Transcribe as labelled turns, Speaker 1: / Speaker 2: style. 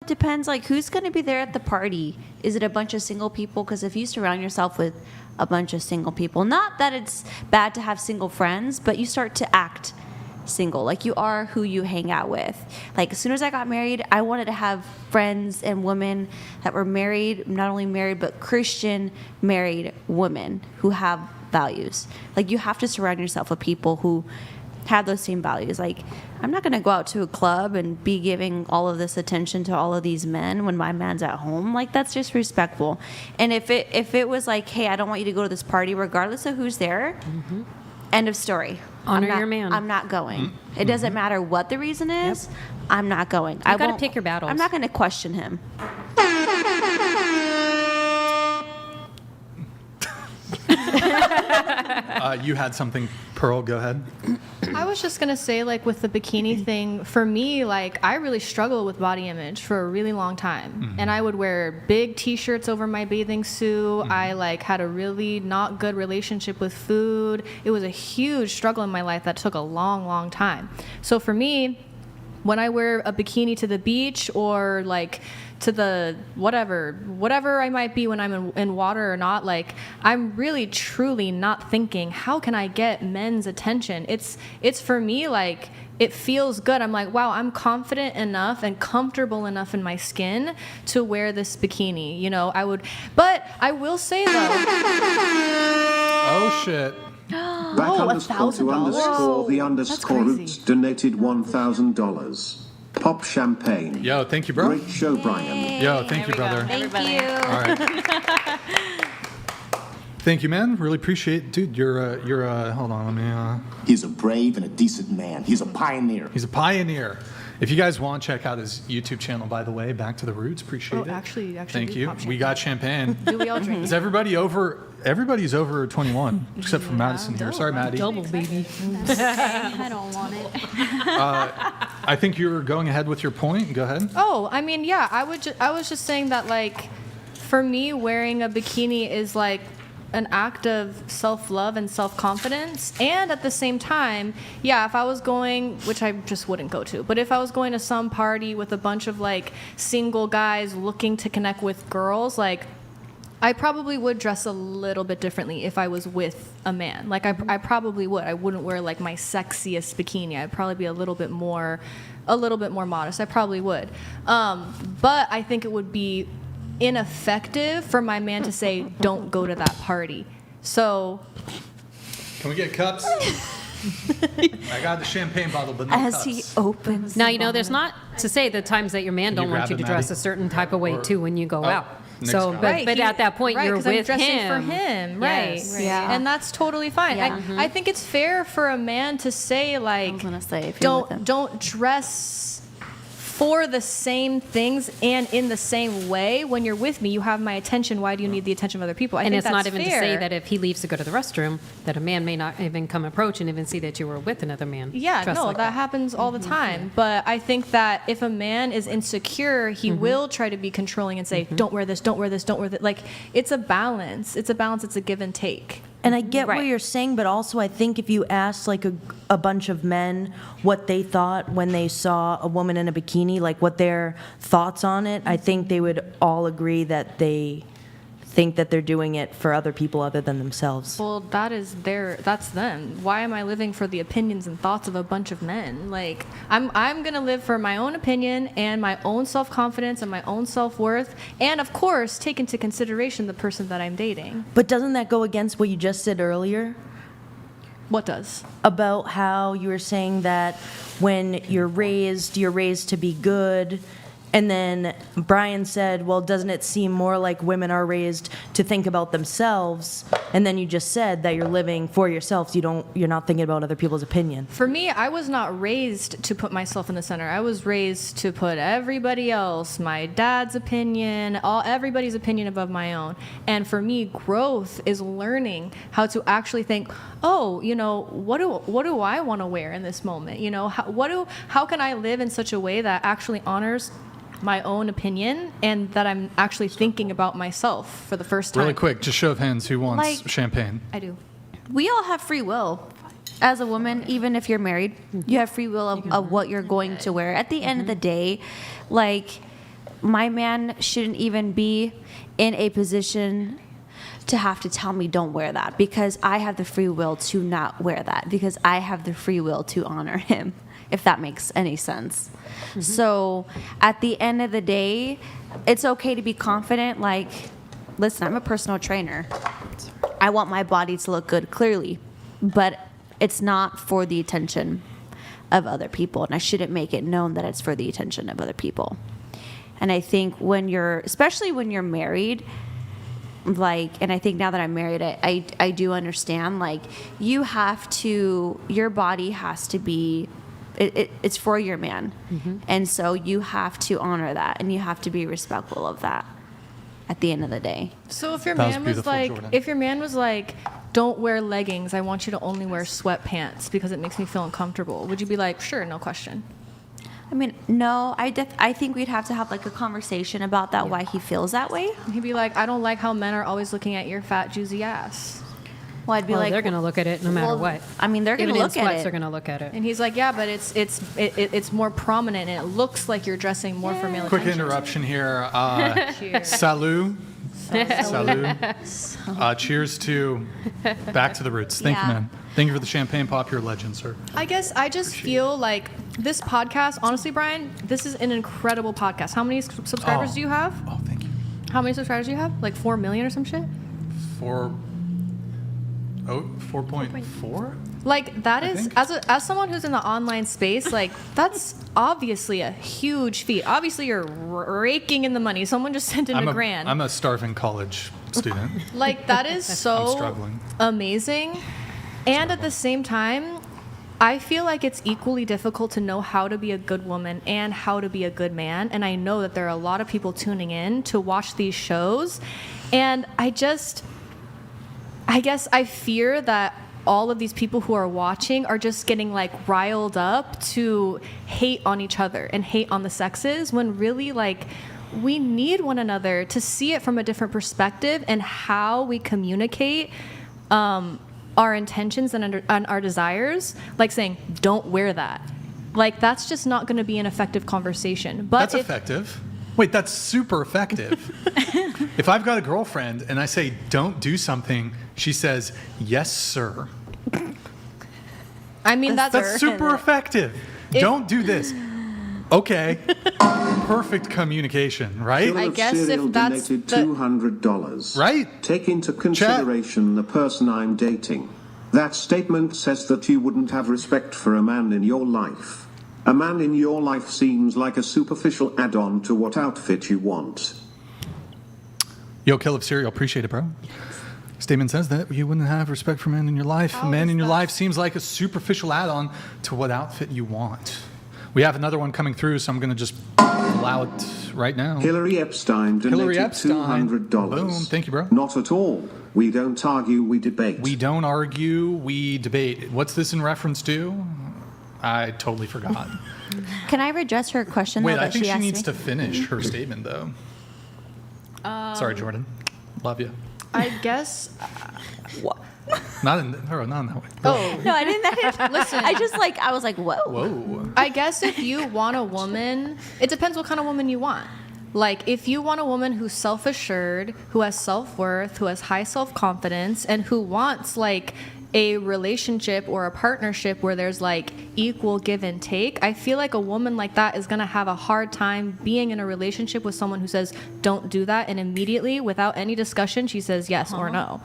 Speaker 1: depends, like, who's going to be there at the party. Is it a bunch of single people? Because if you surround yourself with a bunch of single people, not that it's bad to have single friends, but you start to act single. Like, you are who you hang out with. Like, as soon as I got married, I wanted to have friends and women that were married, not only married, but Christian married women who have values. Like, you have to surround yourself with people who have those same values. Like, I'm not going to go out to a club and be giving all of this attention to all of these men when my man's at home. Like, that's disrespectful. And if it was like, hey, I don't want you to go to this party regardless of who's there, end of story.
Speaker 2: Honor your man.
Speaker 1: I'm not going. It doesn't matter what the reason is. I'm not going.
Speaker 2: You got to pick your battles.
Speaker 1: I'm not going to question him.
Speaker 3: You had something, Pearl, go ahead.
Speaker 4: I was just going to say, like, with the bikini thing, for me, like, I really struggled with body image for a really long time. And I would wear big T-shirts over my bathing suit. I, like, had a really not good relationship with food. It was a huge struggle in my life that took a long, long time. So for me, when I wear a bikini to the beach or, like, to the whatever I might be when I'm in water or not, like, I'm really truly not thinking, how can I get men's attention? It's for me, like, it feels good. I'm like, wow, I'm confident enough and comfortable enough in my skin to wear this bikini, you know. But I will say though,
Speaker 3: Oh shit.
Speaker 5: __the_roots donated $1,000. Pop champagne.
Speaker 3: Yo, thank you, bro.
Speaker 5: Great show, Brian.
Speaker 3: Yo, thank you, brother.
Speaker 1: Thank you.
Speaker 3: All right. Thank you, man. Really appreciate it. Dude, you're hold on, let me,
Speaker 6: He's a brave and a decent man. He's a pioneer.
Speaker 3: He's a pioneer. If you guys want, check out his YouTube channel, by the way, Back to the Roots. Appreciate it.
Speaker 4: Actually,
Speaker 3: Thank you. We got champagne.
Speaker 4: do we all drink?
Speaker 3: Is everybody over? Everybody's over 21, except for Madison here. Sorry, Maddie.
Speaker 2: Double, baby.
Speaker 7: I don't want it.
Speaker 3: I think you were going ahead with your point. Go ahead.
Speaker 4: Oh, I mean, yeah, I was just saying that, like, for me, wearing a bikini is like an act of self-love and self-confidence. And at the same time, yeah, if I was going, which I just wouldn't go to, but if I was going to some party with a bunch of, like, single guys looking to connect with girls, like, I probably would dress a little bit differently if I was with a man. Like, I probably would. I wouldn't wear, like, my sexiest bikini. I'd probably be a little bit more modest. I probably would. But I think it would be ineffective for my man to say, don't go to that party. So,
Speaker 3: Can we get cups? I got the champagne bottle, but no
Speaker 1: As
Speaker 3: cups.
Speaker 1: he opens.
Speaker 2: Now,
Speaker 1: the
Speaker 2: you know, there's
Speaker 1: bottle.
Speaker 2: not to say the times that your man
Speaker 3: Can you
Speaker 2: don't want
Speaker 3: grab
Speaker 2: you
Speaker 3: it,
Speaker 2: to dress
Speaker 3: Maddie?
Speaker 2: a certain type of way,
Speaker 3: Or-
Speaker 2: too, when you go out.
Speaker 3: Nick's
Speaker 2: So,
Speaker 3: got it.
Speaker 2: but at that point, you're
Speaker 4: 'cause
Speaker 2: with
Speaker 4: I'm dressing
Speaker 2: him.
Speaker 4: for him, right?
Speaker 2: Yes.
Speaker 1: Yeah.
Speaker 4: And that's totally fine.
Speaker 1: Yeah.
Speaker 4: I think it's fair for a man to say, like,
Speaker 1: I was gonna say, if you're with him.
Speaker 4: don't dress for the same things and in the same way. When you're with me, you have my attention. Why do you need the attention of other people? I
Speaker 2: And
Speaker 4: think
Speaker 2: it's
Speaker 4: that's
Speaker 2: not even
Speaker 4: fair.
Speaker 2: to say that if he leaves to go to the restroom, that a man may not even come approach and even see that you were with another man.
Speaker 4: Yeah,
Speaker 2: dressed
Speaker 4: no,
Speaker 2: like
Speaker 4: that happens all the time. But I think that if a man is insecure, he will try to be controlling and say, don't wear this, don't wear this, don't wear that. Like, it's a balance. It's a give and take.
Speaker 8: And I get what
Speaker 1: Right.
Speaker 8: you're saying, but also I think if you asked like a bunch of men what they thought when they saw a woman in a bikini, like what their thoughts on it, I think they would all agree that they think that they're doing it for other people other than themselves.
Speaker 4: Well, that's them. Why am I living for the opinions and thoughts of a bunch of men? Like, I'm gonna live for my own opinion and my own self-confidence and my own self-worth, and of course, take into consideration the person that I'm dating.
Speaker 8: But doesn't that go against what you just said earlier?
Speaker 4: What does?
Speaker 8: About how you were saying that when you're raised to be good. And then Brian said, well, doesn't it seem more like women are raised to think about themselves? And then you just said that you're living for yourself. So you're not thinking about other people's opinion.
Speaker 4: For me, I was not raised to put myself in the center. I was raised to put everybody else, my dad's opinion, everybody's opinion above my own. And for me, growth is learning how to actually think, oh, you know, what do I want to wear in this moment? You know, how can I live in such a way that actually honors my own opinion and that I'm actually thinking about myself for the first time?
Speaker 3: Really quick, just show of hands, who wants
Speaker 1: Like-
Speaker 3: champagne?
Speaker 4: I do.
Speaker 1: We all have free will. As a woman, even if you're married, you have free will of what you're going to wear. At the end of the day, like, my man shouldn't even be in a position to have to tell me don't wear that, because I have the free will to not wear that, because I have the free will to honor him, if that makes any sense. So at the end of the day, it's okay to be confident. Like, listen, I'm a personal trainer. I want my body to look good, clearly, but it's not for the attention of other people, and I shouldn't make it known that it's for the attention of other people. And I think especially when you're married, like, and I think now that I'm married, I do understand, like, your body has to be, it's for your man. And so you have to honor that, and you have to be respectful of that at the end of the day.
Speaker 4: So if your
Speaker 3: That was
Speaker 4: man was
Speaker 3: beautiful,
Speaker 4: like,
Speaker 3: Jordan.
Speaker 4: don't wear leggings, I want you to only wear sweatpants because it makes me feel uncomfortable, would you be like, sure, no question?
Speaker 1: I mean, no, I think we'd have to have like a conversation about that, why he feels that way.
Speaker 4: And he'd be like, I don't like how men are always looking at your fat, juicy ass.
Speaker 1: Well, I'd be
Speaker 2: Well,
Speaker 1: like,
Speaker 2: they're going to look at it no matter
Speaker 1: well,
Speaker 2: what.
Speaker 1: I mean, they're going to
Speaker 2: Even in
Speaker 1: look at
Speaker 2: sweats,
Speaker 1: it.
Speaker 2: they're going to look at it.
Speaker 4: And he's like, yeah, but it's more prominent and it looks like you're dressing more for male
Speaker 3: Quick
Speaker 4: attention.
Speaker 3: interruption here.
Speaker 4: Cheers.
Speaker 3: Salut. Salut. Cheers to Back to the Roots. Thank you,
Speaker 1: Yeah.
Speaker 3: man. Thank you for the champagne pop. You're a legend, sir.
Speaker 4: I guess I just feel like this podcast, honestly, Brian, this is an incredible podcast. How many subscribers
Speaker 3: Oh.
Speaker 4: do you have?
Speaker 3: Oh, thank you.
Speaker 4: How many subscribers do you have? Like 4 million or some shit?
Speaker 3: 4.4?
Speaker 4: Like that
Speaker 3: I
Speaker 4: is
Speaker 3: think.
Speaker 4: as someone who's in the online space, like that's obviously a huge feat. Obviously, you're raking in the money. Someone just sent in a grand.
Speaker 3: I'm a starving college student.
Speaker 4: Like that is
Speaker 3: I'm
Speaker 4: so
Speaker 3: struggling.
Speaker 4: amazing. And at the same time, I feel like it's equally difficult to know how to be a good woman and how to be a good man. And I know that there are a lot of people tuning in to watch these shows. And I guess I fear that all of these people who are watching are just getting like riled up to hate on each other and hate on the sexes, when really, like, we need one another to see it from a different perspective, and how we communicate our intentions and our desires, like saying, don't wear that. Like, that's just not going to be an effective conversation. But
Speaker 3: That's effective. Wait, that's super effective. If I've got a girlfriend and I say, don't do something, she says, yes, sir.
Speaker 4: I mean,
Speaker 3: That's super effective. Don't do this. Okay. Perfect communication, right?
Speaker 5: Killer
Speaker 4: I
Speaker 5: of
Speaker 4: guess if
Speaker 5: Cereal
Speaker 4: that's
Speaker 5: donated
Speaker 4: the-
Speaker 5: $200.
Speaker 3: Right?
Speaker 5: Take into consideration the person I'm dating. That statement says that you wouldn't have respect for a man in your life. A man in your life seems like a superficial add-on to what outfit you want.
Speaker 3: Yo, Kill of Cereal, appreciate it, bro. Statement says that you wouldn't have respect for men in your life.
Speaker 4: How
Speaker 3: Man
Speaker 4: is
Speaker 3: in your
Speaker 4: that?
Speaker 3: life seems like a superficial add-on to what outfit you want. We have another one coming through, so I'm going to just allow it right now.
Speaker 5: Hillary Epstein donated
Speaker 3: Hillary Epstein.
Speaker 5: $200.
Speaker 3: Boom. Thank you, bro.
Speaker 5: Not at all. We don't argue, we debate.
Speaker 3: We don't argue, we debate. What's this in reference to? I totally forgot.
Speaker 1: Can I redress her question?
Speaker 3: Wait,
Speaker 1: though,
Speaker 3: I
Speaker 1: that
Speaker 3: think she
Speaker 1: asked
Speaker 3: needs
Speaker 1: me?
Speaker 3: to finish her statement, though. Sorry, Jordan. Love you.
Speaker 4: I guess.
Speaker 3: Not in that way.
Speaker 4: Oh,
Speaker 1: No, I didn't. Listen, I was like, whoa.
Speaker 3: Whoa.
Speaker 4: I guess if you want a woman, it depends what kind of woman you want. Like, if you want a woman who's self-assured, who has self-worth, who has high self-confidence, and who wants, like, a relationship or a partnership where there's, like, equal give and take, I feel like a woman like that is going to have a hard time being in a relationship with someone who says, don't do that, and immediately, without any discussion, she says yes or no.